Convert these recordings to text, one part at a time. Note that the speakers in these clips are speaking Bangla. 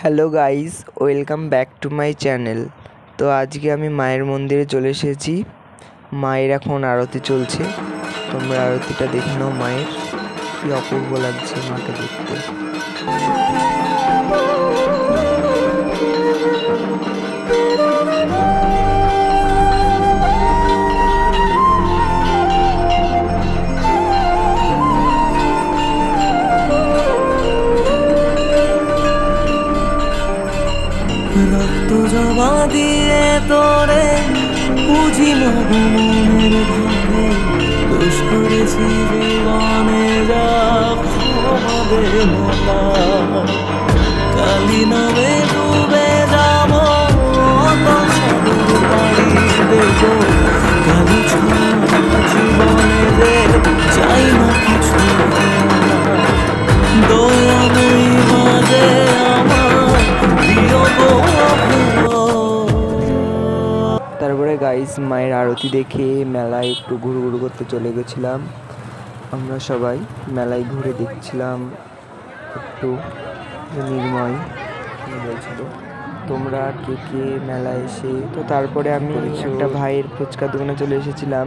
Hello guys, welcome back to my channel. তো আজকে আমি মায়ের মন্দিরে চলে এসেছি। মায়ের এখন আরতি চলছে, তোমরা আরতিটা দেখে নাও। মায়ের কি অপূর্ব লাগছে মাকে দেখতে। রক্ত জবা দিয়ে তোরে বুঝি মনের ভাবে দোষ করেছি জীবনে যা ক্ষমাবে মাতা কালি নামে ডুবে যাব পাড়ি দেব কালি জীবনে যে চাই না কিছু দয়াময়ী মাঝে তারপরে গাইস মায়ের আরতি দেখে মেলায় একটু ঘুরঘুর করতে চলে গেছিলাম। আমরা সবাই মেলায় ঘুরে দেখছিলাম একটু নির্ময় বলছিল তোমরা কে কে মেলায় এসে। তো তারপরে আমি একটা ভাইয়ের ফুচকা দোকানে চলে এসেছিলাম।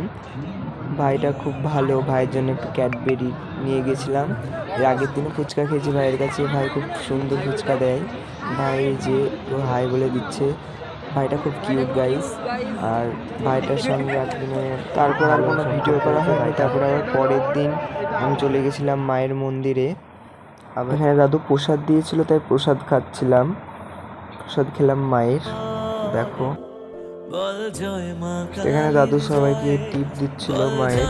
ভাইটা খুব ভালো, ভাইয়ের জন্য একটু ক্যাডবেরি নিয়ে গেছিলাম। এর আগের দিনে ফুচকা খেয়েছি ভাইয়ের কাছে, ভাই খুব সুন্দর ফুচকা দেয়। ভাই যে হাই বলে দিচ্ছে, ভাইটা খুব কিউট গাইস। আর ভাইটার সঙ্গে একদিনে তারপর আর কোনো ভিডিও করা হয়নি। তারপর আবার পরের দিন আমি চলে গেছিলাম মায়ের মন্দিরে। আবার হ্যাঁ, দাদু প্রসাদ দিয়েছিল তাই প্রসাদ খাচ্ছিলাম, প্রসাদ খেলাম মায়ের। দেখো এখানে দাদু সবাইকে টিপ দিচ্ছিল মায়ের।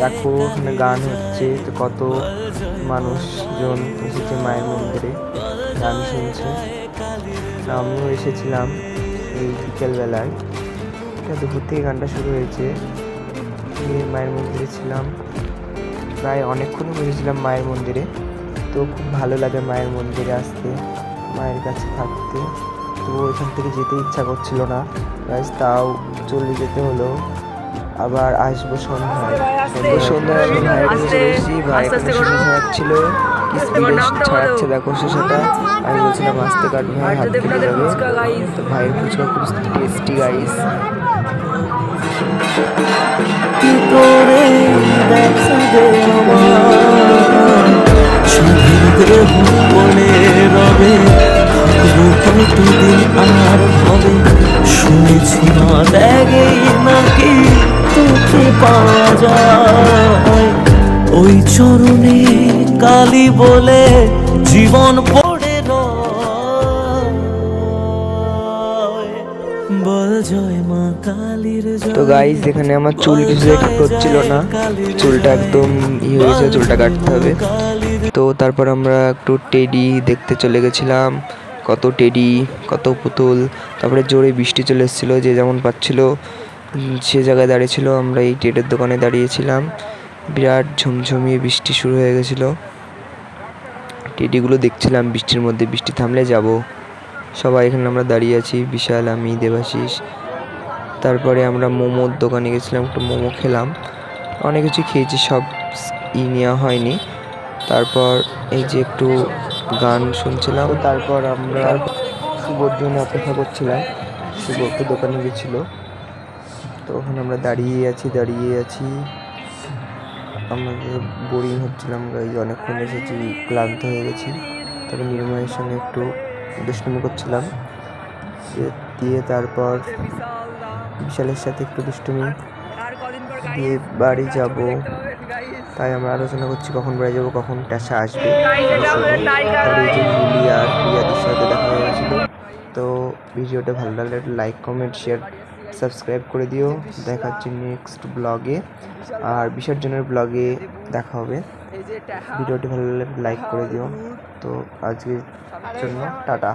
দেখো ওখানে গান হচ্ছে, তো কত মানুষজন এসেছে মায়ের মন্দিরে, গান শুনছে। আমিও এসেছিলাম এই বিকেলবেলায়, দুপুর থেকে গানটা শুরু হয়েছে। মায়ের মন্দিরে ছিলাম প্রায় অনেকক্ষণ বসেছিলাম মায়ের মন্দিরে। তো খুব ভালো লাগে মায়ের মন্দিরে আসতে, মায়ের কাছে থাকতে। তো ওইখান থেকে যেতে ইচ্ছা করছিল না গাইস, তাও চলে যেতে হলো। আবার আসবো সন্ধ্যায়। সন্ধ্যায় আমি ভাইয়ের কাছে চলে এসেছি। ভাই এখানে শসা ছাড়াচ্ছিল, কি স্পিডে ছাড়াচ্ছে দেখো শসাটা। আমি বলছিলাম আস্তে কাট ভাই, হাত কেটে যাবে। তো ভাইয়ের ফুচকা খুব টেস্টি গাইস। কতদিন আর হবে শুনেছি না দেখেই নাকি তোকে পাওয়া যায় ওই চরণে কালী বলে জীবন পড়ে বল জয় মা কালীর। তো গাইস এখানে আমার চুল কিছু ঠিক হচ্ছিল না, চুলটা একদম ইয়ে হয়েছে, চুলটা কাটতে হবে। তো তারপর আমরা একটু টেডি দেখতে চলে গেছিলাম, কত টেডি কত পুতুল। তারপরে জোরে বৃষ্টি চলে এসেছিলো, যে যেমন পাচ্ছিল সে জায়গায় দাঁড়িয়েছিল। আমরা এই টেডের দোকানে দাঁড়িয়েছিলাম, বিরাট ঝুমঝুমিয়ে বৃষ্টি শুরু হয়ে গেছিলো। টেডিগুলো দেখছিলাম বৃষ্টির মধ্যে, বৃষ্টি থামলে যাব। সবাই এখানে আমরা দাঁড়িয়ে আছি, বিশাল, আমি, দেবাশিস। তারপরে আমরা মোমোর দোকানে গেছিলাম, একটু মোমো খেলাম। অনেক কিছু খেয়েছি, সব নেওয়া হয়নি। তারপর এই যে একটু গান শুনছিলাম। তারপর আমরা শুভর জন্য অপেক্ষা করছিলাম, শুভ একটু দোকানে গেছিলো। তো ওখানে আমরা দাঁড়িয়ে আছি। আমাদের বোরিং হচ্ছিলাম গাইজ, অনেকক্ষণ এসেছি, ক্লান্ত হয়ে গেছি। তারপর নির্ময়ের সঙ্গে একটু দুষ্টুমি করছিলাম দিয়ে তারপর বিশালের সাথে একটু দুষ্টুমি দিয়ে বাড়ি যাব। তাই আমরা আলোচনা করছি কখন বাড়ি যাবো, কখন ট্যাসা আসবে। তারপরে এই যে লিলি আর প্রিয়াদের সাথে দেখা হয়েছিল। তো ভিডিওটা ভালো লাগলে লাইক, কমেন্ট, শেয়ার, সাবস্ক্রাইব করে দিও। দেখা হচ্ছে নেক্সট ব্লগে, আর বিসর্জনের ব্লগে দেখা হবে। ভিডিওটি ভালো লাগলে লাইক করে দিও। তো আজকের জন্য টাটা।